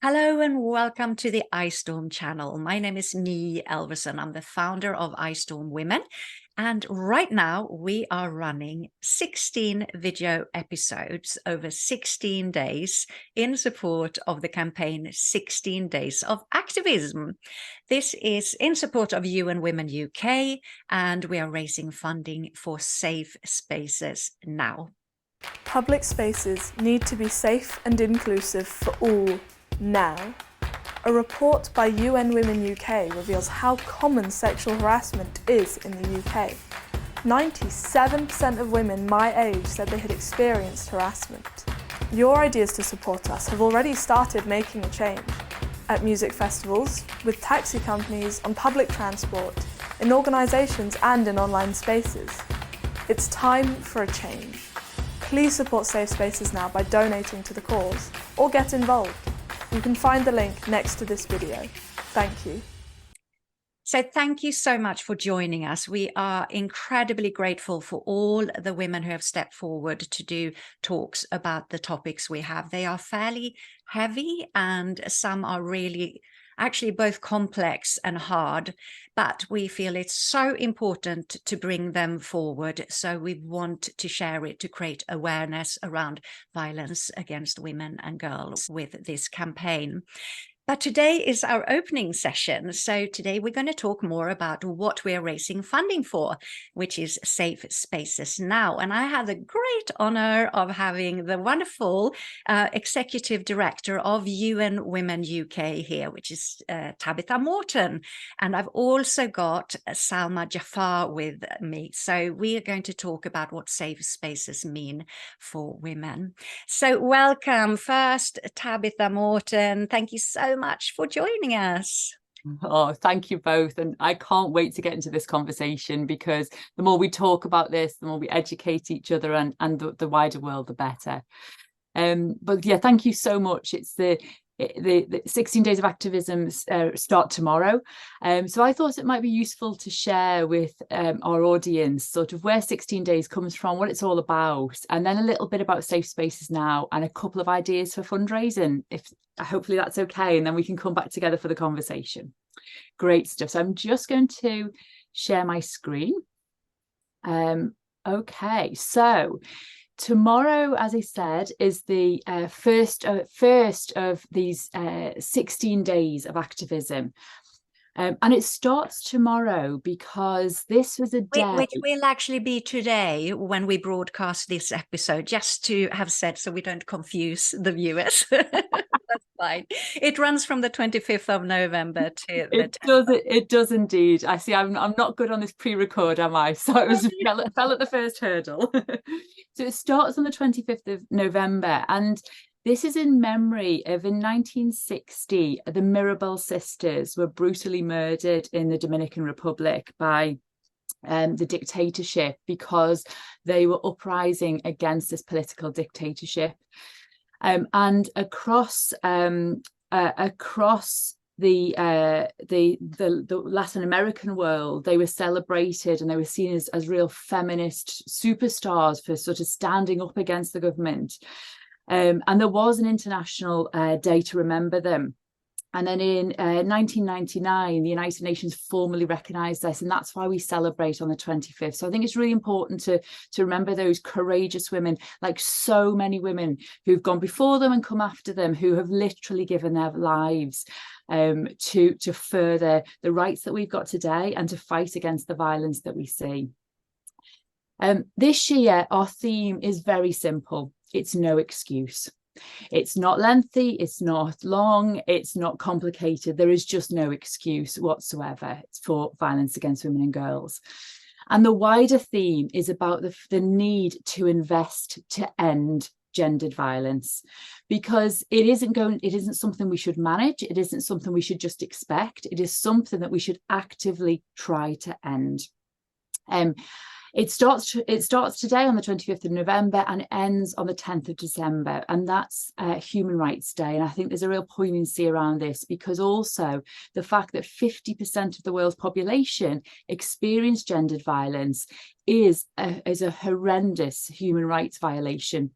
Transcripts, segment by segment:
Hello and welcome to the EyeStorm channel. My name is Nee Elverson. I'm the founder of EyeStorm Women. And right now we are running 16 video episodes over 16 days in support of the campaign 16 Days of Activism. This is in support of UN Women UK, and we are raising funding for safe spaces now. Public spaces need to be safe and inclusive for all. Now, a report by UN Women UK reveals how common sexual harassment is in the UK. 97% of women my age said they had experienced harassment. Your ideas to support us have already started making a change. At music festivals, with taxi companies, on public transport, in organisations and in online spaces. It's time for a change. Please support Safe Spaces now by donating to the cause or get involved. You can find the link next to this video. Thank you. So thank you so much for joining us. We are incredibly grateful for all the women who have stepped forward to do talks about the topics we have. They are fairly heavy and some are really actually both complex and hard, but we feel it's so important to bring them forward. So we want to share it to create awareness around violence against women and girls with this campaign. But today is our opening session. So today we're going to talk more about what we're raising funding for, which is Safe Spaces Now. And I have the great honor of having the wonderful Executive Director of UN Women UK here, which is Tabitha Morton. And I've also got Salma Jafar with me. So we are going to talk about what safe spaces mean for women. So welcome first, Tabitha Morton. Thank you so much for joining us. Oh, thank you both. And I can't wait to get into this conversation, because the more we talk about this, the more we educate each other and the wider world, the better. But yeah, thank you so much. It's the 16 Days of Activism start tomorrow. So I thought it might be useful to share with our audience sort of where 16 Days comes from, what it's all about, and then a little bit about Safe Spaces Now and a couple of ideas for fundraising, if hopefully that's okay, and then we can come back together for the conversation. Great stuff. So I'm just going to share my screen. Okay, so tomorrow, as I said, is the first of these 16 days of activism. And it starts tomorrow because this was a day... Which will actually be today when we broadcast this episode, just to have said so we don't confuse the viewers. That's fine. It runs from the 25th of November to the 10th. It does indeed. I see I'm not good on this pre-record, am I? So it was fell at the first hurdle. So it starts on the 25th of November, and this is in memory of, in 1960, the Mirabel Sisters were brutally murdered in the Dominican Republic by the dictatorship because they were uprising against this political dictatorship. And across the Latin American world, they were celebrated and they were seen as real feminist superstars for sort of standing up against the government. And there was an international day to remember them. And then in 1999, the United Nations formally recognised this, and that's why we celebrate on the 25th. So I think it's really important to remember those courageous women, like so many women who've gone before them and come after them, who have literally given their lives to further the rights that we've got today and to fight against the violence that we see. This year, our theme is very simple. It's no excuse. It's not lengthy, it's not long, it's not complicated. There is just no excuse whatsoever for violence against women and girls. And the wider theme is about the need to invest to end gendered violence, because it isn't something we should manage, it isn't something we should just expect, it is something that we should actively try to end. It starts today on the 25th of November and it ends on the 10th of December, and that's Human Rights Day. And I think there's a real poignancy around this, because also the fact that 50% of the world's population experience gendered violence is a horrendous human rights violation.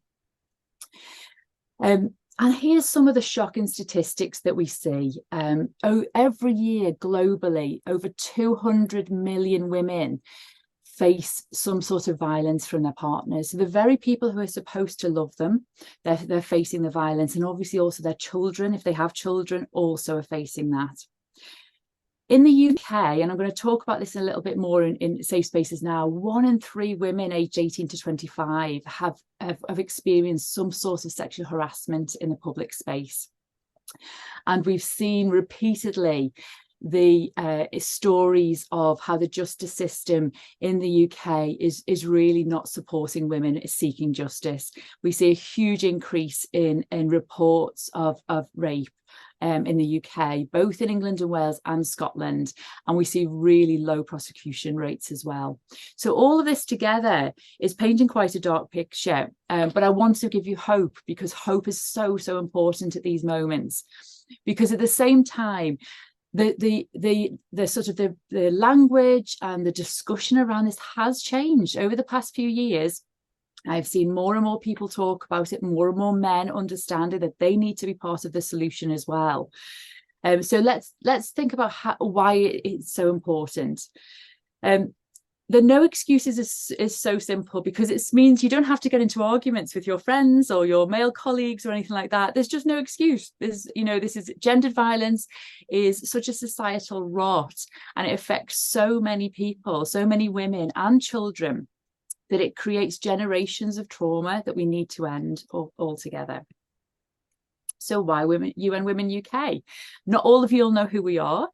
And here's some of the shocking statistics that we see. Every year globally, over 200 million women face some sort of violence from their partners. So the very people who are supposed to love them, they're facing the violence. And obviously also their children, if they have children, also are facing that. In the UK, and I'm going to talk about this a little bit more in safe spaces now, 1 in 3 women aged 18 to 25 have experienced some sort of sexual harassment in the public space. And we've seen repeatedly the stories of how the justice system in the UK is really not supporting women seeking justice. We see a huge increase in reports of rape in the UK, both in England and Wales and Scotland, and we see really low prosecution rates as well. So all of this together is painting quite a dark picture, but I want to give you hope, because hope is so important at these moments. Because at the same time, the sort of the language and the discussion around this has changed over the past few years. I've seen more and more people talk about it, more and more men understanding that they need to be part of the solution as well. So let's think about why it's so important. The no excuses is so simple, because it means you don't have to get into arguments with your friends or your male colleagues or anything like that. There's just no excuse. This is gendered violence is such a societal rot, and it affects so many people, so many women and children, that it creates generations of trauma that we need to end altogether. So why UN Women UK? Not all of you will know who we are.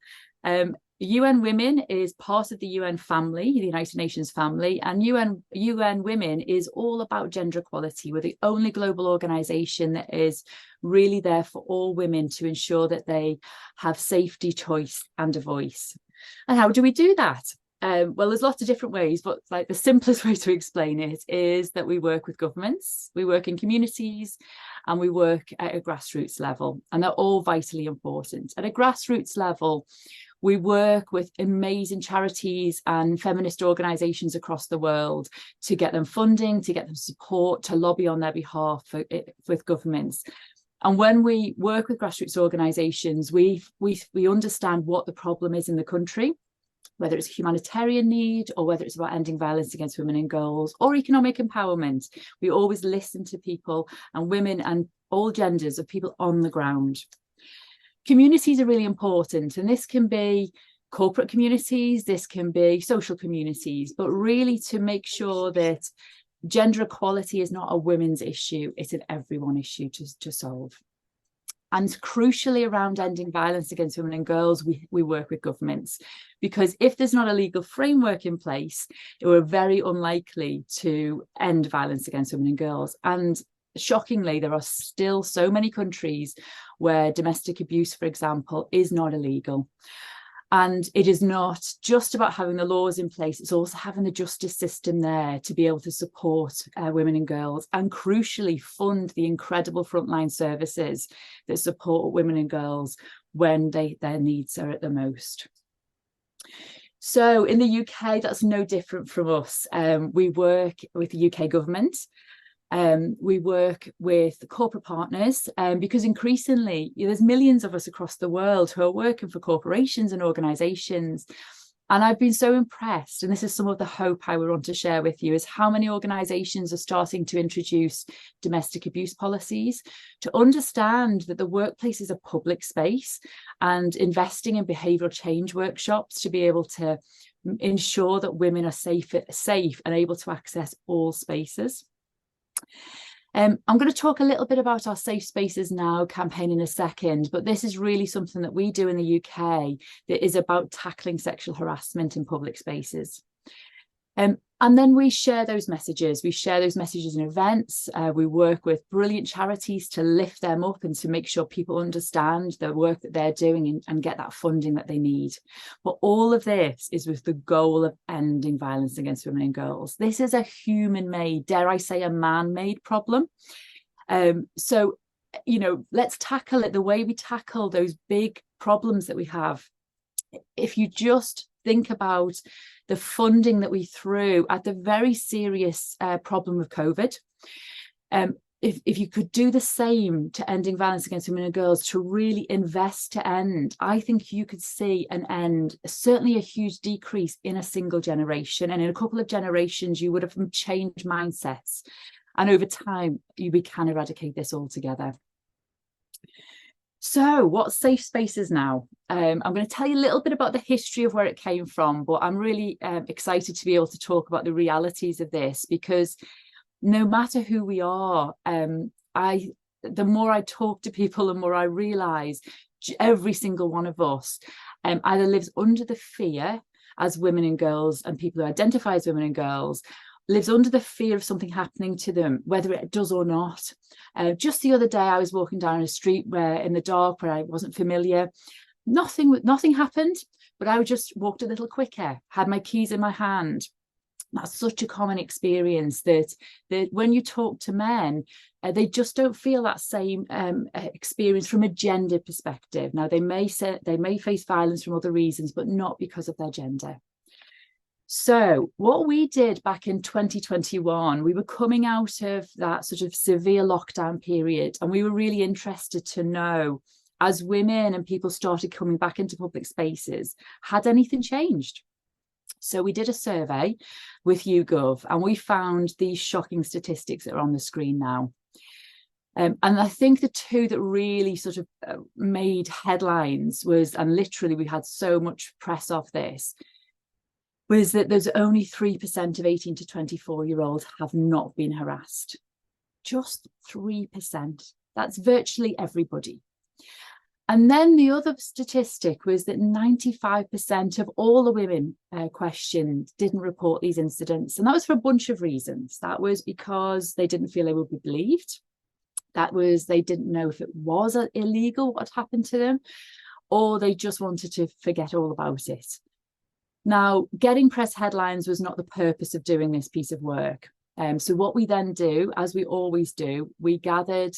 UN Women is part of the UN family, the United Nations family, and UN Women is all about gender equality. We're the only global organisation that is really there for all women to ensure that they have safety, choice and a voice. And how do we do that? Well, there's lots of different ways, but like the simplest way to explain it is that we work with governments, we work in communities, and we work at a grassroots level, and they're all vitally important. At a grassroots level, we work with amazing charities and feminist organisations across the world to get them funding, to get them support, to lobby on their behalf with governments. And when we work with grassroots organisations, we understand what the problem is in the country, whether it's a humanitarian need or whether it's about ending violence against women and girls or economic empowerment. We always listen to people and women and all genders of people on the ground. Communities are really important, and this can be corporate communities, this can be social communities, but really to make sure that gender equality is not a women's issue, it's an everyone issue to solve. And crucially, around ending violence against women and girls, we work with governments, because if there's not a legal framework in place, we're very unlikely to end violence against women and girls. And shockingly, there are still so many countries where domestic abuse, for example, is not illegal. And it is not just about having the laws in place, it's also having the justice system there to be able to support women and girls, and crucially fund the incredible frontline services that support women and girls when their needs are at the most. So in the UK, that's no different from us. We work with the UK government. We work with corporate partners, because increasingly there's millions of us across the world who are working for corporations and organisations. And I've been so impressed, and this is some of the hope I want to share with you, is how many organisations are starting to introduce domestic abuse policies, to understand that the workplace is a public space, and investing in behavioural change workshops to be able to ensure that women are safe and able to access all spaces. I'm going to talk a little bit about our Safe Spaces Now campaign in a second, but this is really something that we do in the UK that is about tackling sexual harassment in public spaces. And then we share those messages. We share those messages in events. We work with brilliant charities to lift them up and to make sure people understand the work that they're doing and get that funding that they need. But all of this is with the goal of ending violence against women and girls. This is a human-made, dare I say, a man-made problem. So, let's tackle it the way we tackle those big problems that we have. If you just think about the funding that we threw at the very serious problem of COVID. if you could do the same to ending violence against women and girls, to really invest to end, I think you could see an end, certainly a huge decrease in a single generation. And in a couple of generations, you would have changed mindsets. And over time, we can eradicate this altogether. So what's safe spaces now? I'm going to tell you a little bit about the history of where it came from, but I'm really excited to be able to talk about the realities of this, because no matter who we are, the more I talk to people, the more I realise every single one of us either lives under the fear as women and girls, and people who identify as women and girls, lives under the fear of something happening to them, whether it does or not. Just the other day, I was walking down a street in the dark where I wasn't familiar. Nothing happened, but I just walked a little quicker, had my keys in my hand. That's such a common experience, that when you talk to men, they just don't feel that same experience from a gender perspective. Now, they may face violence from other reasons, but not because of their gender. So what we did back in 2021, we were coming out of that sort of severe lockdown period, and we were really interested to know, as women and people started coming back into public spaces, had anything changed? So we did a survey with YouGov, and we found these shocking statistics that are on the screen now. And I think the two that really sort of made headlines was, and literally we had so much press off this, was that there's only 3% of 18 to 24-year-olds have not been harassed. Just 3%. That's virtually everybody. And then the other statistic was that 95% of all the women questioned didn't report these incidents. And that was for a bunch of reasons. That was because they didn't feel they would be believed. That was, they didn't know if it was illegal what happened to them, or they just wanted to forget all about it. Now, getting press headlines was not the purpose of doing this piece of work. So what we then do, as we always do, we gathered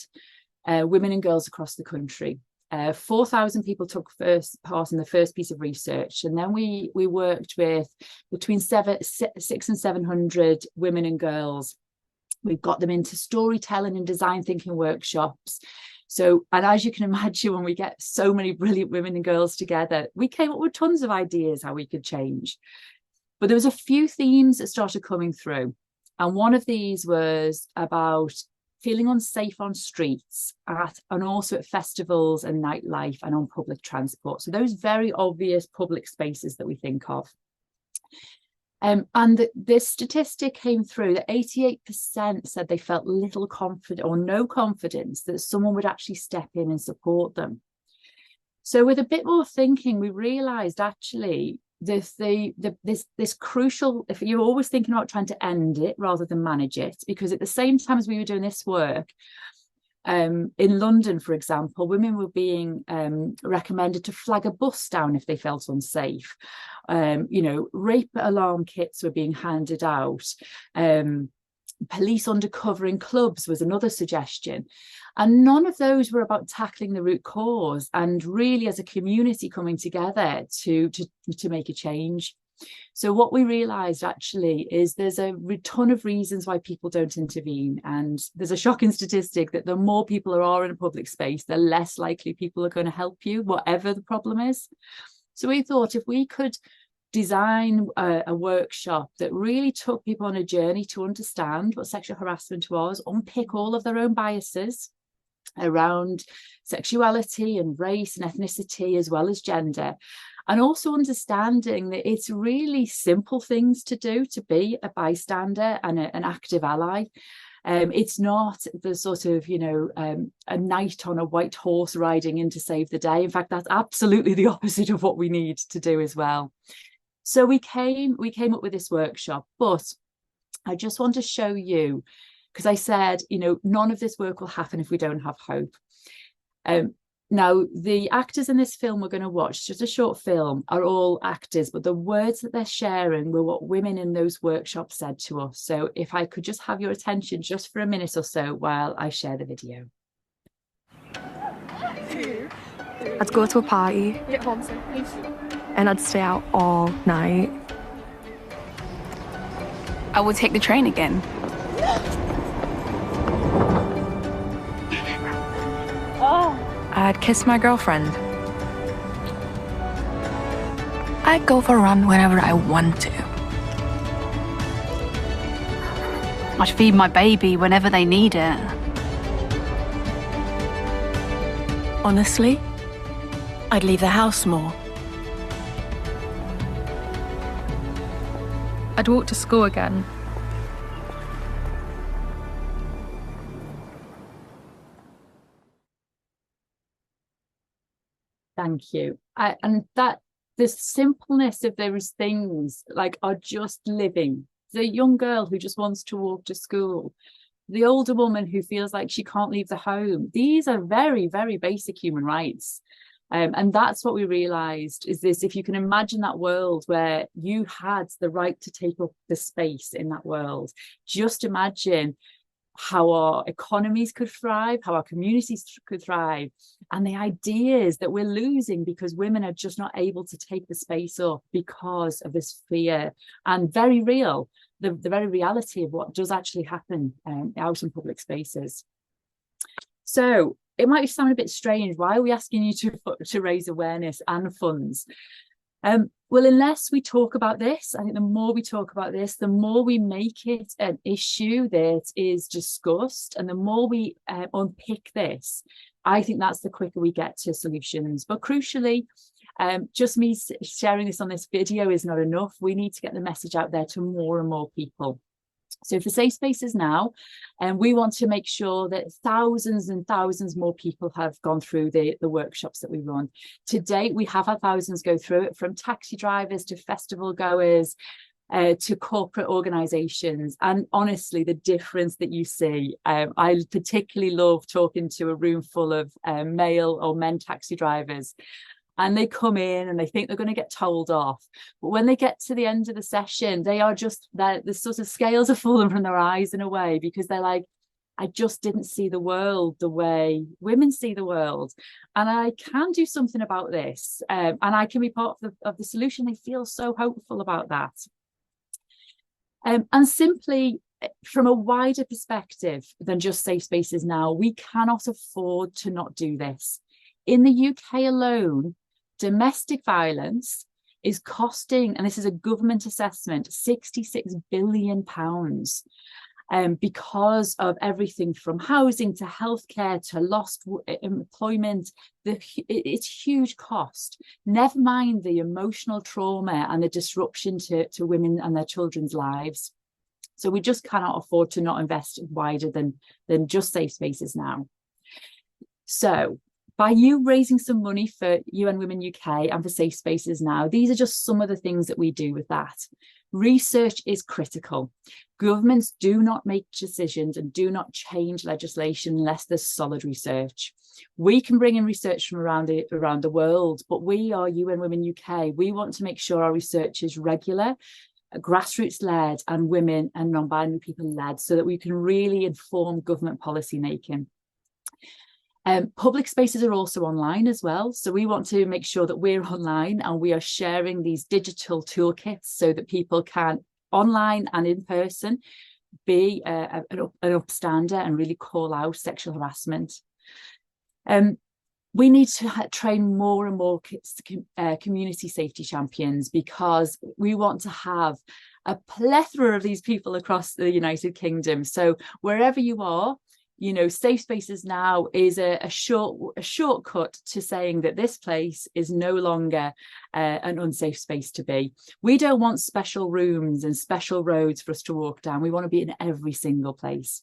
women and girls across the country. 4,000 people took part in the first piece of research, and then we worked with between 600 and 700 women and girls. We've got them into storytelling and design thinking workshops. So, and as you can imagine, when we get so many brilliant women and girls together, we came up with tons of ideas how we could change. But there was a few themes that started coming through, and one of these was about feeling unsafe on streets and also at festivals and nightlife and on public transport. So those very obvious public spaces that we think of. And this statistic came through that 88% said they felt little confident or no confidence that someone would actually step in and support them. So with a bit more thinking, we realized actually this crucial, if you're always thinking about trying to end it rather than manage it, because at the same time as we were doing this work, in London, for example, women were being recommended to flag a bus down if they felt unsafe. Rape alarm kits were being handed out. Police undercover in clubs was another suggestion. And none of those were about tackling the root cause and really as a community coming together to make a change. So what we realized actually is there's a ton of reasons why people don't intervene. And there's a shocking statistic that the more people there are in a public space, the less likely people are going to help you, whatever the problem is. So we thought if we could design a workshop that really took people on a journey to understand what sexual harassment was, unpick all of their own biases around sexuality and race and ethnicity as well as gender, and also understanding that it's really simple things to do to be a bystander and an active ally. It's not the sort of, a knight on a white horse riding in to save the day. In fact, that's absolutely the opposite of what we need to do as well. So we came up with this workshop, but I just want to show you, because I said, none of this work will happen if we don't have hope. Now, the actors in this film we're going to watch, just a short film, are all actors, but the words that they're sharing were what women in those workshops said to us. So if I could just have your attention just for a minute or so while I share the video. I'd go to a party and I'd stay out all night. I would take the train again. I'd kiss my girlfriend. I'd go for a run whenever I want to. I'd feed my baby whenever they need it. Honestly, I'd leave the house more. I'd walk to school again. Thank you. And that the simpleness of those things like are just living. The young girl who just wants to walk to school, the older woman who feels like she can't leave the home. These are very, very basic human rights. And that's what we realized is this: if you can imagine that world where you had the right to take up the space in that world, just imagine how our economies could thrive, how our communities could thrive, and the ideas that we're losing because women are just not able to take the space up because of this fear, and very real, the very reality of what does actually happen out in public spaces. So it might sound a bit strange. Why are we asking you to raise awareness and funds? Well, unless we talk about this, I think the more we talk about this, the more we make it an issue that is discussed, and the more we unpick this, I think that's the quicker we get to solutions. But crucially, just me sharing this on this video is not enough. We need to get the message out there to more and more people. So for Safe Spaces Now, we want to make sure that thousands and thousands more people have gone through the workshops that we run. To date, we have had thousands go through it, from taxi drivers to festival goers to corporate organisations. And honestly, the difference that you see, I particularly love talking to a room full of male or men taxi drivers. And they come in and they think they're going to get told off. But when they get to the end of the session, they are just, the sort of scales are falling from their eyes in a way, because they're like, I just didn't see the world the way women see the world. And I can do something about this. And I can be part of the solution. They feel so hopeful about that. And simply, from a wider perspective than just Safe Spaces Now, we cannot afford to not do this. In the UK alone, domestic violence is costing, and this is a government assessment, £66 billion, because of everything from housing to healthcare to lost employment. It's huge cost, never mind the emotional trauma and the disruption to women and their children's lives. So we just cannot afford to not invest wider than just Safe Spaces Now. So by you raising some money for UN Women UK and for Safe Spaces Now, these are just some of the things that we do with that. Research is critical. Governments do not make decisions and do not change legislation unless there's solid research. We can bring in research from around the world, but we are UN Women UK. We want to make sure our research is regular, grassroots led, and women and non-binary people led, so that we can really inform government policy making. Public spaces are also online as well. So we want to make sure that we're online and we are sharing these digital toolkits so that people can, online and in person, be an upstander and really call out sexual harassment. We need to train more and more community safety champions, because we want to have a plethora of these people across the United Kingdom. So wherever you are, you know, Safe Spaces Now is a shortcut to saying that this place is no longer an unsafe space to be. We don't want special rooms and special roads for us to walk down. We want to be in every single place.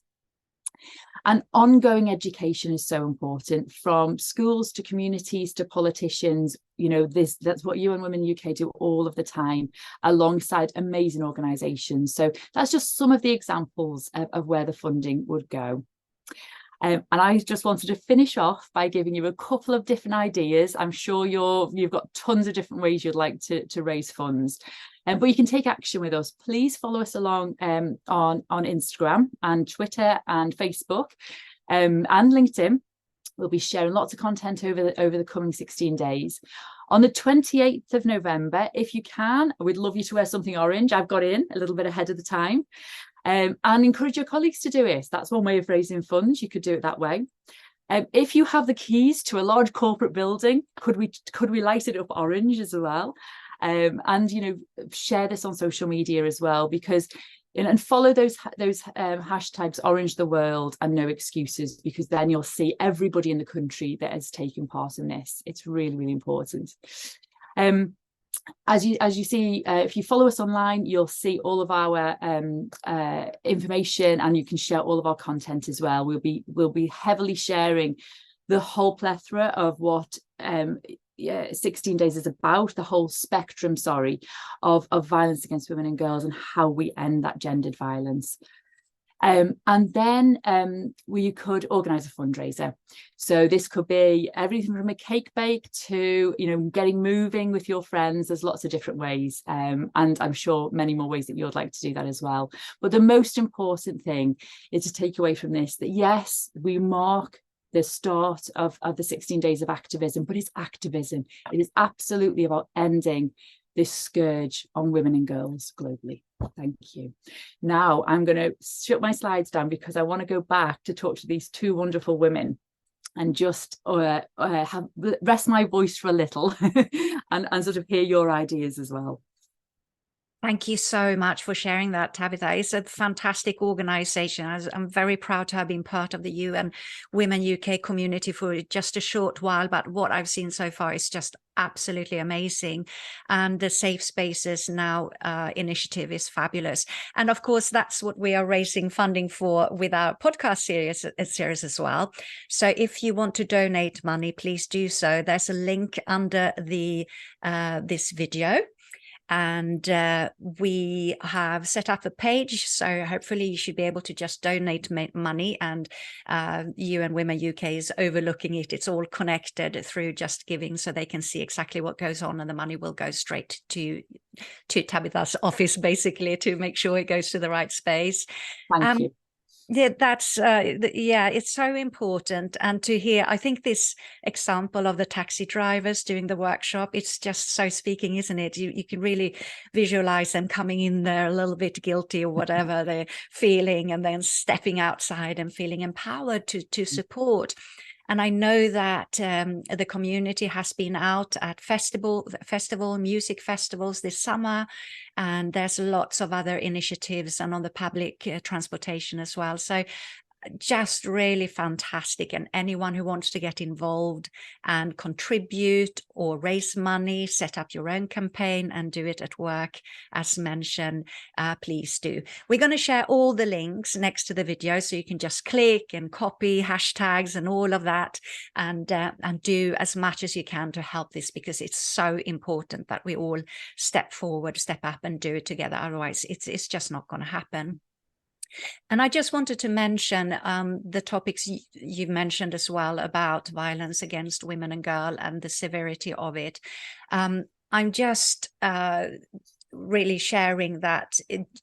And ongoing education is so important, from schools to communities to politicians. You know, that's what UN Women UK do all of the time, alongside amazing organisations. So that's just some of the examples of where the funding would go. And I just wanted to finish off by giving you a couple of different ideas. I'm sure you've got tons of different ways you'd like to raise funds, but you can take action with us. Please follow us along on Instagram and Twitter and Facebook and LinkedIn. We'll be sharing lots of content over the coming 16 days. On the 28th of November, if you can, we'd love you to wear something orange. I've got in a little bit ahead of the time. And encourage your colleagues to do it. That's one way of raising funds. You could do it that way. If you have the keys to a large corporate building, could we light it up orange as well? And share this on social media as well, because and follow those hashtags Orange the World and No Excuses, because then you'll see everybody in the country that has taken part in this. It's really, really important. As you see, if you follow us online, you'll see all of our information, and you can share all of our content as well. We'll be heavily sharing the whole plethora of what 16 Days is about, the whole spectrum, of violence against women and girls, and how we end that gendered violence. And then we could organise a fundraiser. So this could be everything from a cake bake to, getting moving with your friends. There's lots of different ways. And I'm sure many more ways that you'd like to do that as well. But the most important thing is to take away from this that, yes, we mark the start of the 16 Days of Activism, but it's activism. It is absolutely about ending this scourge on women and girls globally. Thank you. Now I'm going to shut my slides down, because I want to go back to talk to these two wonderful women and just rest my voice for a little and sort of hear your ideas as well. Thank you so much for sharing that, Tabitha. It's a fantastic organisation. I'm very proud to have been part of the UN Women UK community for just a short while, but what I've seen so far is just absolutely amazing. And the Safe Spaces Now initiative is fabulous. And of course, that's what we are raising funding for with our podcast series as well. So if you want to donate money, please do so. There's a link under this video. And we have set up a page, so hopefully you should be able to just donate money, and UN Women UK is overlooking it. It's all connected through Just Giving, so they can see exactly what goes on, and the money will go straight to Tabitha's office, basically, to make sure it goes to the right space. Thank you. Yeah, that's it's so important. And to hear, I think this example of the taxi drivers doing the workshop, it's just so speaking, isn't it? You can really visualize them coming in there a little bit guilty or whatever they're feeling, and then stepping outside and feeling empowered to support. And I know that the community has been out at music festivals this summer, and there's lots of other initiatives and on the public transportation as well. So just really fantastic. And anyone who wants to get involved and contribute or raise money, set up your own campaign and do it at work, as mentioned, please do. We're going to share all the links next to the video, so you can just click and copy hashtags and all of that, and do as much as you can to help this, because it's so important that we all step forward, step up and do it together. Otherwise, it's just not going to happen. And I just wanted to mention the topics you've mentioned as well about violence against women and girls and the severity of it. I'm just really sharing that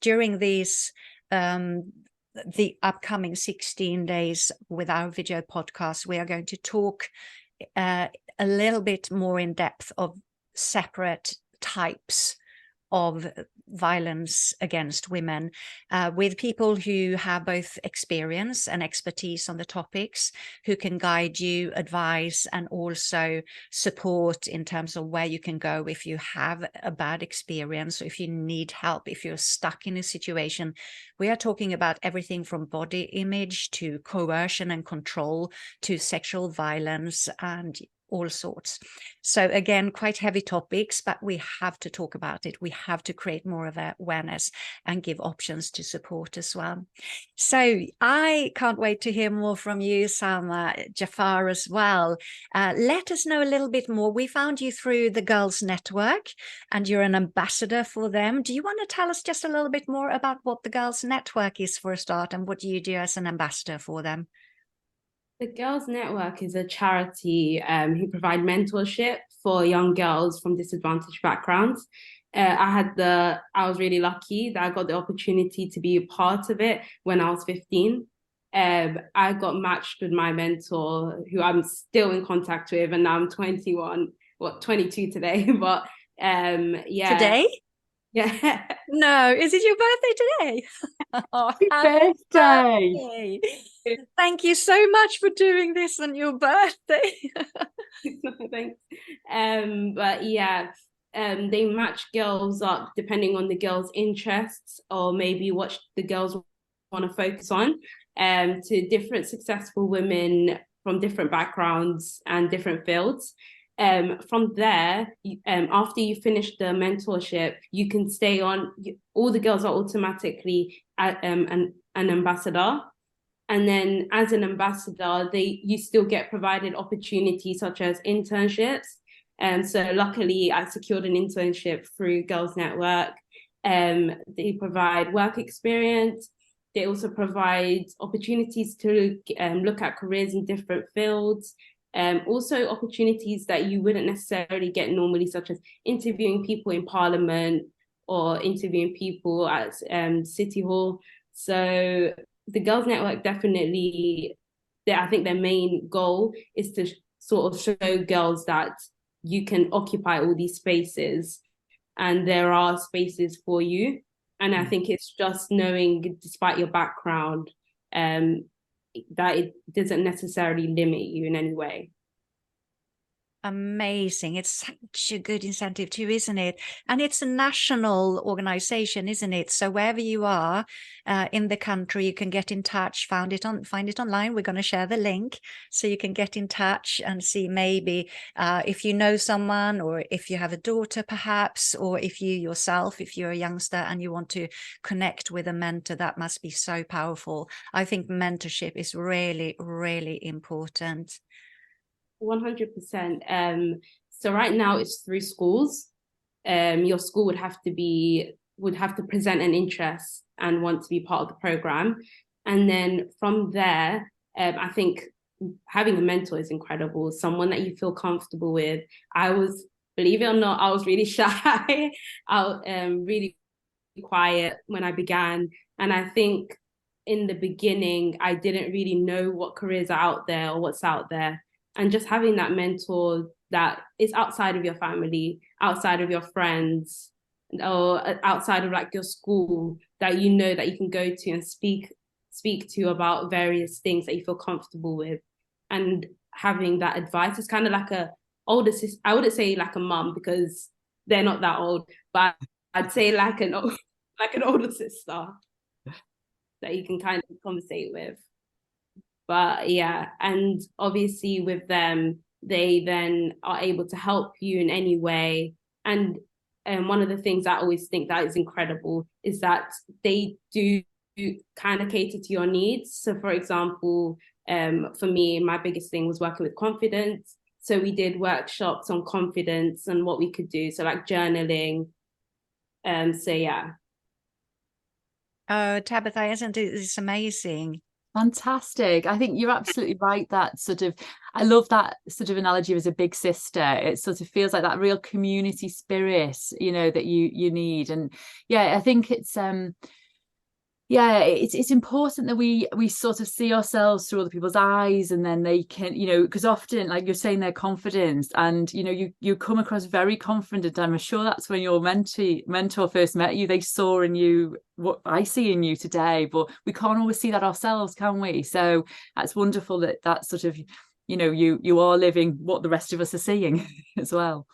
during these the upcoming 16 days with our video podcast, we are going to talk a little bit more in depth of separate types of violence against women, with people who have both experience and expertise on the topics, who can guide you, advise, and also support in terms of where you can go if you have a bad experience, or if you need help, if you're stuck in a situation. We are talking about everything from body image to coercion and control to sexual violence and all sorts. So again, quite heavy topics, but we have to talk about it. We have to create more of awareness and give options to support as well. So I can't wait to hear more from you, Salma Jafar, as well. Let us know a little bit more. We found you through the Girls Network, and you're an ambassador for them. Do you want to tell us just a little bit more about what the Girls Network is for a start, and what do you do as an ambassador for them? The Girls Network is a charity who provide mentorship for young girls from disadvantaged backgrounds. I was really lucky that I got the opportunity to be a part of it when I was 15. I got matched with my mentor, who I'm still in contact with, and now I'm 22 today. But yeah. Today? Yeah. No, is it your birthday today? Oh, happy Birthday. birthday. Thank you so much for doing this on your birthday. Thanks. But yeah, they match girls up depending on the girls' interests or maybe what the girls want to focus on, to different successful women from different backgrounds and different fields. From there, after you finish the mentorship, you can stay on. All the girls are automatically an ambassador. And then as an ambassador, you still get provided opportunities such as internships. So luckily I secured an internship through Girls Network. They provide work experience. They also provide opportunities to look at careers in different fields. Also opportunities that you wouldn't necessarily get normally, such as interviewing people in Parliament or interviewing people at City Hall. So the Girls Network definitely, I think their main goal is to sort of show girls that you can occupy all these spaces and there are spaces for you. And I think it's just knowing, despite your background, that it doesn't necessarily limit you in any way. Amazing. It's such a good incentive too, isn't it? And it's a national organization, isn't it? So wherever you are in the country, you can get in touch, find it online. We're going to share the link so you can get in touch and see maybe if you know someone, or if you have a daughter perhaps, or if you yourself, if you're a youngster and you want to connect with a mentor. That must be so powerful. I think mentorship is really, really important. 100%. So right now it's through schools. Your school would have to present an interest and want to be part of the program. And then from there, I think having a mentor is incredible. Someone that you feel comfortable with. Believe it or not, I was really shy. I was really quiet when I began. And I think in the beginning, I didn't really know what careers are out there or what's out there. And just having that mentor that is outside of your family, outside of your friends, or outside of like your school, that you know that you can go to and speak to about various things that you feel comfortable with. And having that advice is kind of like a older sister. I wouldn't say like a mum because they're not that old, but I'd say like an older sister that you can kind of conversate with. But yeah, and obviously with them, they then are able to help you in any way. And one of the things I always think that is incredible is that they do kind of cater to your needs. So for example, for me, my biggest thing was working with confidence. So we did workshops on confidence and what we could do. So like journaling. So yeah. Oh, Tabitha, isn't this amazing? Fantastic. I think you're absolutely right. That sort of, I love that sort of analogy as a big sister. It sort of feels like that real community spirit, you know, that you need. And yeah, I think it's it's important that we sort of see ourselves through other people's eyes, and then they can, you know, because often, like you're saying, their confidence, and you know, you come across very confident. I'm sure that's when your mentor first met you. They saw in you what I see in you today, but we can't always see that ourselves, can we? So that's wonderful that sort of, you know, you are living what the rest of us are seeing as well.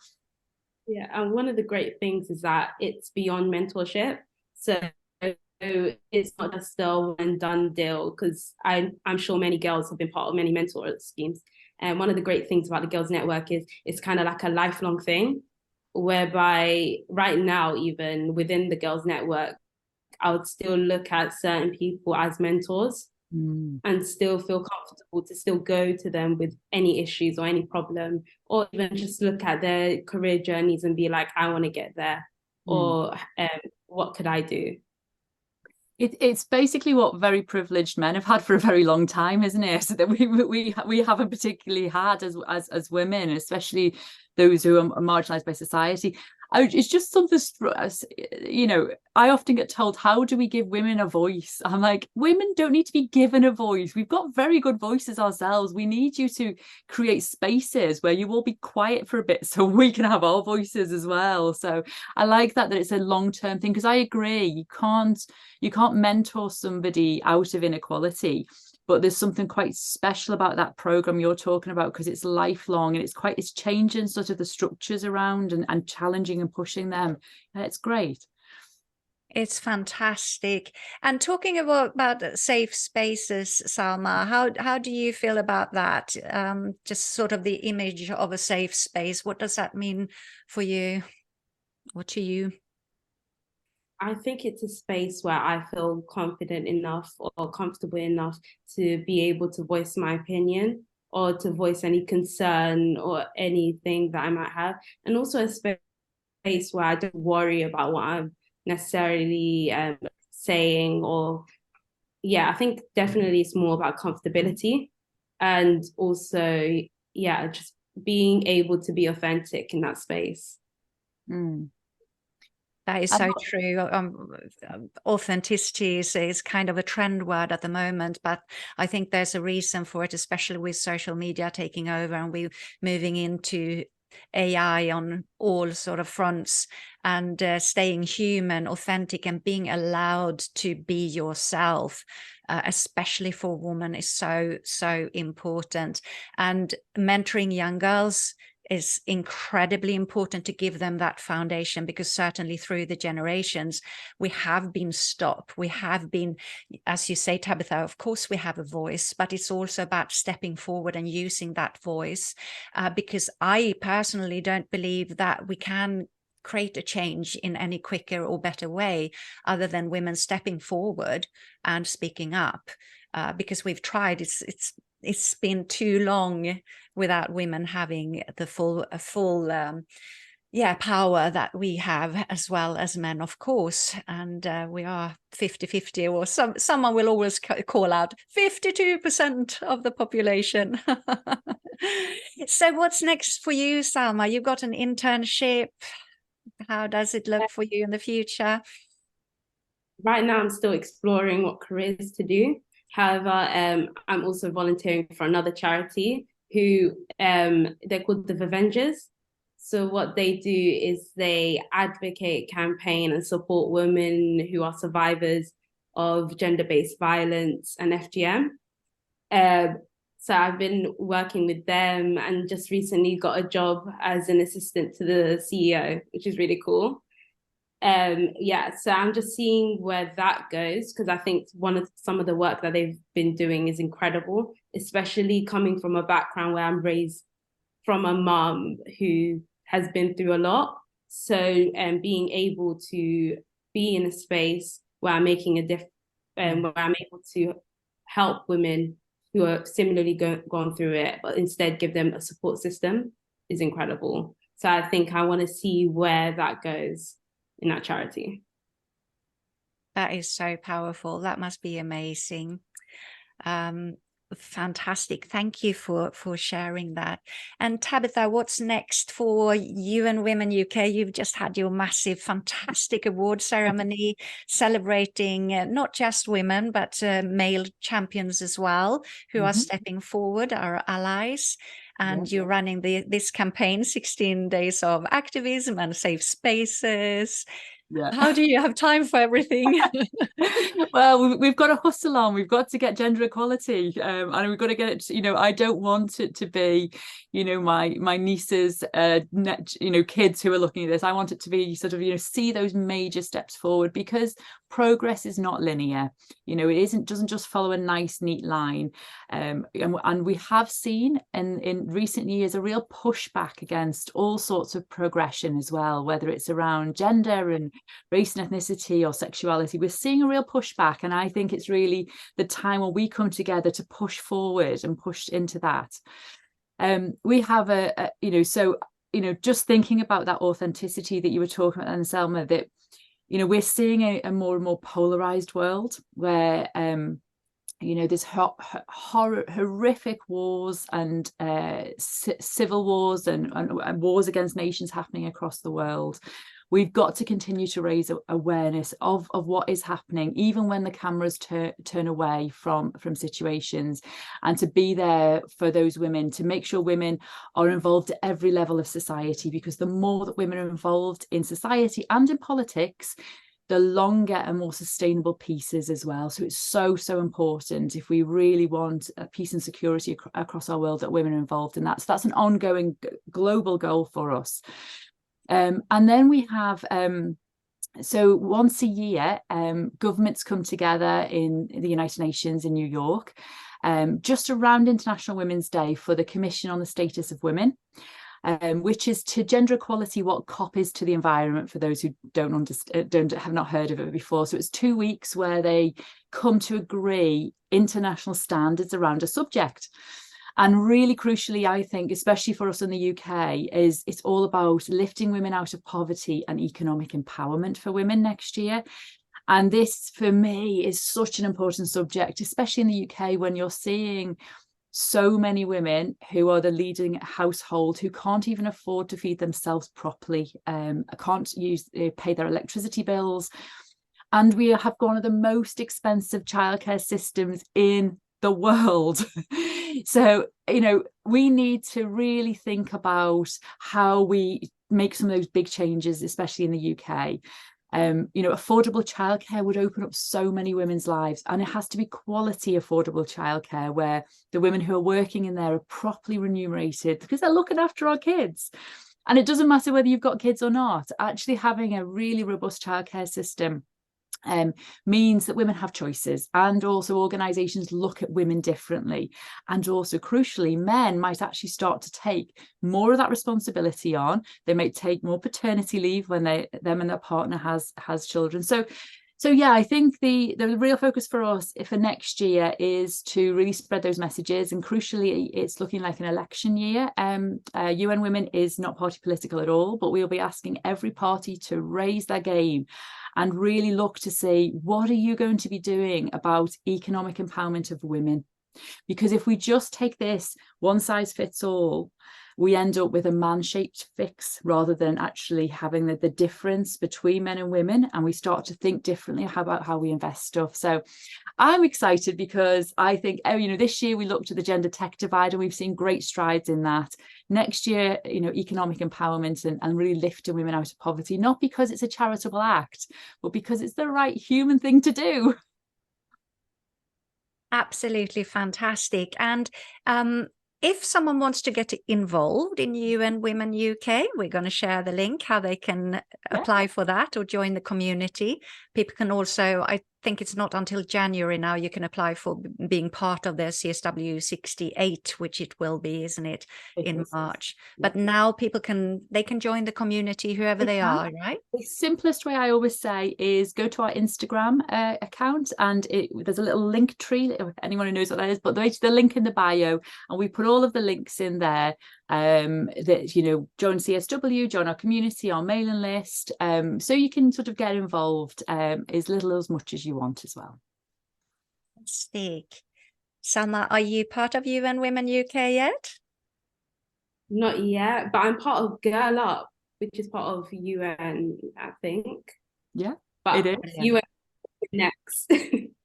Yeah, and one of the great things is that it's beyond mentorship. So it's not just a one and done deal, because I'm sure many girls have been part of many mentor schemes. And one of the great things about the Girls Network is it's kind of like a lifelong thing, whereby right now, even within the Girls Network, I would still look at certain people as mentors and still feel comfortable to still go to them with any issues or any problem, or even just look at their career journeys and be like, I want to get there, or what could I do? It's basically what very privileged men have had for a very long time, isn't it? So that we haven't particularly had as women, especially those who are marginalised by society. it's just something, you know, I often get told, how do we give women a voice? I'm like, women don't need to be given a voice. We've got very good voices ourselves. We need you to create spaces where you will be quiet for a bit so we can have our voices as well. So I like that it's a long-term thing, because I agree, you can't mentor somebody out of inequality. But there's something quite special about that program you're talking about, because it's lifelong and it's changing sort of the structures around and challenging and pushing them. It's great. It's fantastic. And talking about safe spaces, Salma, how do you feel about that? Just sort of the image of a safe space. What does that mean for you or to you? I think it's a space where I feel confident enough or comfortable enough to be able to voice my opinion or to voice any concern or anything that I might have. And also a space where I don't worry about what I'm necessarily saying, or I think definitely it's more about comfortability, and also just being able to be authentic in that space. That is so true. Authenticity is kind of a trend word at the moment, but I think there's a reason for it, especially with social media taking over and we're moving into AI on all sort of fronts, and staying human, authentic, and being allowed to be yourself, especially for women, is so important. And mentoring young girls is incredibly important to give them that foundation, because certainly through the generations we have been stopped. We have been, as you say, Tabitha, of course we have a voice, but it's also about stepping forward and using that voice, because I personally don't believe that we can create a change in any quicker or better way other than women stepping forward and speaking up, because we've tried. It's been too long without women having the full power that we have, as well as men, of course. And we are 50-50, or someone will always call out 52% of the population. So what's next for you, Salma? You've got an internship. How does it look for you in the future? Right now, I'm still exploring what careers to do. However, I'm also volunteering for another charity who they're called the Avengers. So what they do is they advocate, campaign, and support women who are survivors of gender-based violence and FGM. So I've been working with them and just recently got a job as an assistant to the CEO, which is really cool. So I'm just seeing where that goes, because I think some of the work that they've been doing is incredible, especially coming from a background where I'm raised from a mum who has been through a lot. So being able to be in a space where I'm making a difference, where I'm able to help women who are similarly gone through it, but instead give them a support system, is incredible. So I think I want to see where that goes in that charity. That is so powerful. That must be amazing. Fantastic. Thank you for sharing that. And Tabitha, what's next for UN Women UK? You've just had your massive, fantastic award ceremony celebrating not just women, but male champions as well, who are stepping forward, our allies. And you're running this campaign, 16 Days of Activism and Safe Spaces. How do you have time for everything? Well, we've got to hustle on. We've got to get gender equality, and we've got to get it. I don't want it to be, my nieces, kids who are looking at this. I want it to be sort of, see those major steps forward, because progress is not linear. It doesn't just follow a nice, neat line. And we have seen in recent years a real pushback against all sorts of progression as well, whether it's around gender and race and ethnicity or sexuality. We're seeing a real pushback, and I think it's really the time when we come together to push forward and push into that. We have just thinking about that authenticity that you were talking about, and Selma, that we're seeing a more and more polarized world where there's horrific wars and civil wars and wars against nations happening across the world. We've got to continue to raise awareness of what is happening, even when the cameras turn away from situations, and to be there for those women, to make sure women are involved at every level of society, because the more that women are involved in society and in politics, the longer and more sustainable peace is as well. So it's so important, if we really want peace and security across our world, that women are involved in that. So that's an ongoing global goal for us. And then we have, so once a year, governments come together in the United Nations in New York, just around International Women's Day, for the Commission on the Status of Women, which is to gender equality what COP is to the environment, for those who have not heard of it before. So it's 2 weeks where they come to agree international standards around a subject. And really crucially, I think, especially for us in the UK, is it's all about lifting women out of poverty and economic empowerment for women next year. And this, for me, is such an important subject, especially in the UK, when you're seeing so many women who are the leading household who can't even afford to feed themselves properly, can't pay their electricity bills. And we have one of the most expensive childcare systems in the world. So, we need to really think about how we make some of those big changes, especially in the UK. Affordable childcare would open up so many women's lives, and it has to be quality affordable childcare where the women who are working in there are properly remunerated, because they're looking after our kids. And it doesn't matter whether you've got kids or not. Actually having a really robust childcare system means that women have choices, and also organisations look at women differently. And also, crucially, men might actually start to take more of that responsibility on. They might take more paternity leave when them and their partner has children. So yeah, I think the real focus for us for next year is to really spread those messages. And crucially, it's looking like an election year. UN Women is not party political at all, but we'll be asking every party to raise their game and really look to see, what are you going to be doing about economic empowerment of women? Because if we just take this one size fits all, we end up with a man-shaped fix rather than actually having the difference between men and women, and we start to think differently about how we invest stuff. So I'm excited, because I think, this year we looked at the gender tech divide and we've seen great strides in that. Next year, economic empowerment and really lifting women out of poverty, not because it's a charitable act, but because it's the right human thing to do. Absolutely fantastic. And if someone wants to get involved in UN Women UK, we're going to share the link how they can apply for that or join the community. People can also, I think it's not until January now, you can apply for being part of the CSW 68, which it will be, isn't it, in March. But now people can join the community, whoever they are, right? The simplest way, I always say, is go to our Instagram account, and there's a little link tree, if anyone who knows what that is, but the link in the bio, and we put all of the links in there. That join CSW, join our community, our mailing list, so you can sort of get involved as little or as much as you want as well. Fantastic. Salma, are you part of UN Women UK yet? Not yet, but I'm part of Girl Up, which is part of UN, I think. Yeah, but it is. UN next.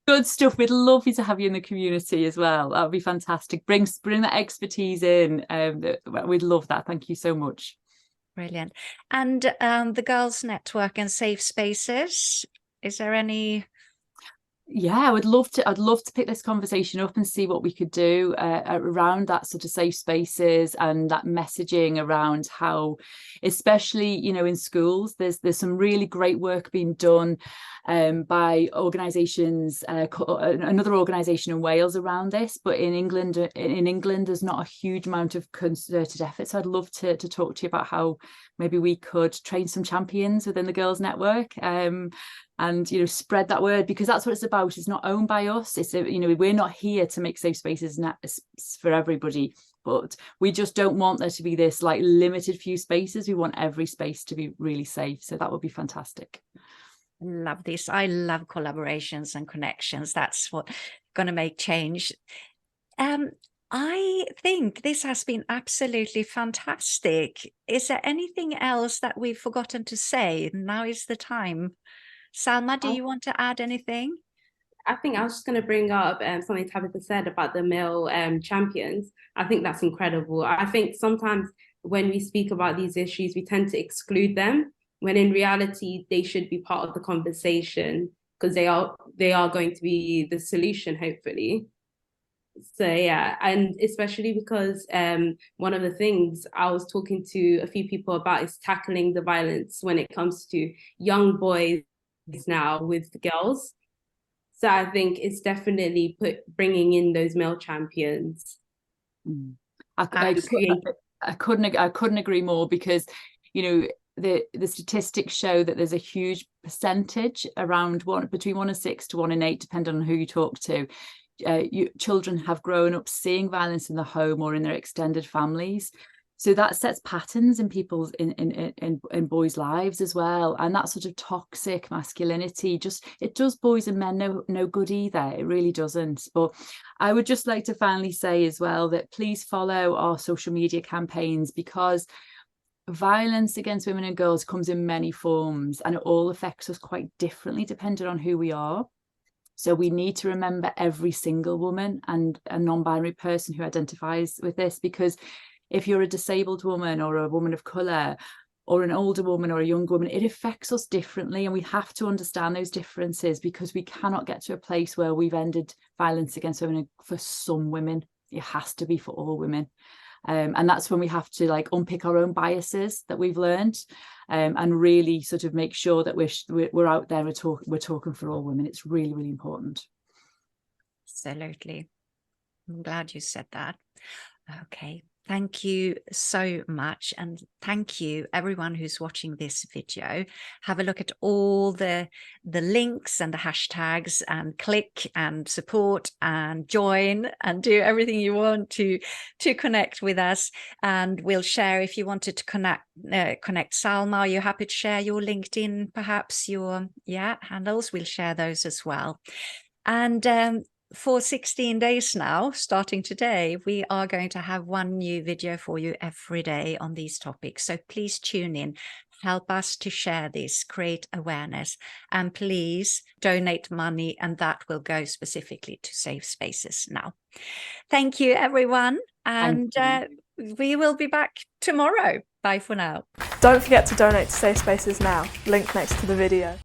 Good stuff. We'd love you to have you in the community as well. That would be fantastic. Bring that expertise in. We'd love that. Thank you so much. Brilliant. And the Girls Network and Safe Spaces, is there any? Yeah, I'd love to pick this conversation up and see what we could do around that sort of safe spaces and that messaging around how, especially in schools, there's some really great work being done by organisations, another organisation in Wales around this, but in England there's not a huge amount of concerted effort. So I'd love to talk to you about how maybe we could train some champions within the Girls Network. And spread that word, because that's what it's about. It's not owned by us. It's we're not here to make safe spaces for everybody, but we just don't want there to be this like limited few spaces. We want every space to be really safe. So that would be fantastic. Love this. I love collaborations and connections. That's what going to make change. I think this has been absolutely fantastic. Is there anything else that we've forgotten to say? Now is the time. Salma, do you want to add anything? I think I was just going to bring up something Tabitha said about the male champions. I think that's incredible. I think sometimes when we speak about these issues, we tend to exclude them, when in reality, they should be part of the conversation, because they are going to be the solution, hopefully. So yeah, and especially because one of the things I was talking to a few people about is tackling the violence when it comes to young boys now with girls. So I think it's definitely bringing in those male champions. I couldn't agree more, because, you know, the statistics show that there's a huge percentage, around between 1 in 6 to 1 in 8, depending on who you talk to. Children have grown up seeing violence in the home or in their extended families. So that sets patterns in people's in boys' lives as well. And that sort of toxic masculinity, it does boys and men no good either. It really doesn't. But I would just like to finally say as well that please follow our social media campaigns, because violence against women and girls comes in many forms, and it all affects us quite differently depending on who we are. So we need to remember every single woman and a non-binary person who identifies with this, because if you're a disabled woman or a woman of colour or an older woman or a young woman, it affects us differently, and we have to understand those differences, because we cannot get to a place where we've ended violence against women for some women. It has to be for all women. And that's when we have to unpick our own biases that we've learned, and really sort of make sure that we're out there, we're talking for all women. It's really, really important. Absolutely. I'm glad you said that. Okay. Thank you so much. And thank you everyone who's watching this video. Have a look at all the links and the hashtags, and click and support and join and do everything you want to connect with us. And we'll share, if you wanted to connect Salma, are you happy to share your LinkedIn, perhaps your handles? We'll share those as well. And for 16 days now, starting today, we are going to have one new video for you every day on these topics. So please tune in, help us to share this, create awareness, and please donate money, and that will go specifically to Safe Spaces now. Thank you, everyone. And we will be back tomorrow. Bye for now. Don't forget to donate to Safe Spaces now, link next to the video.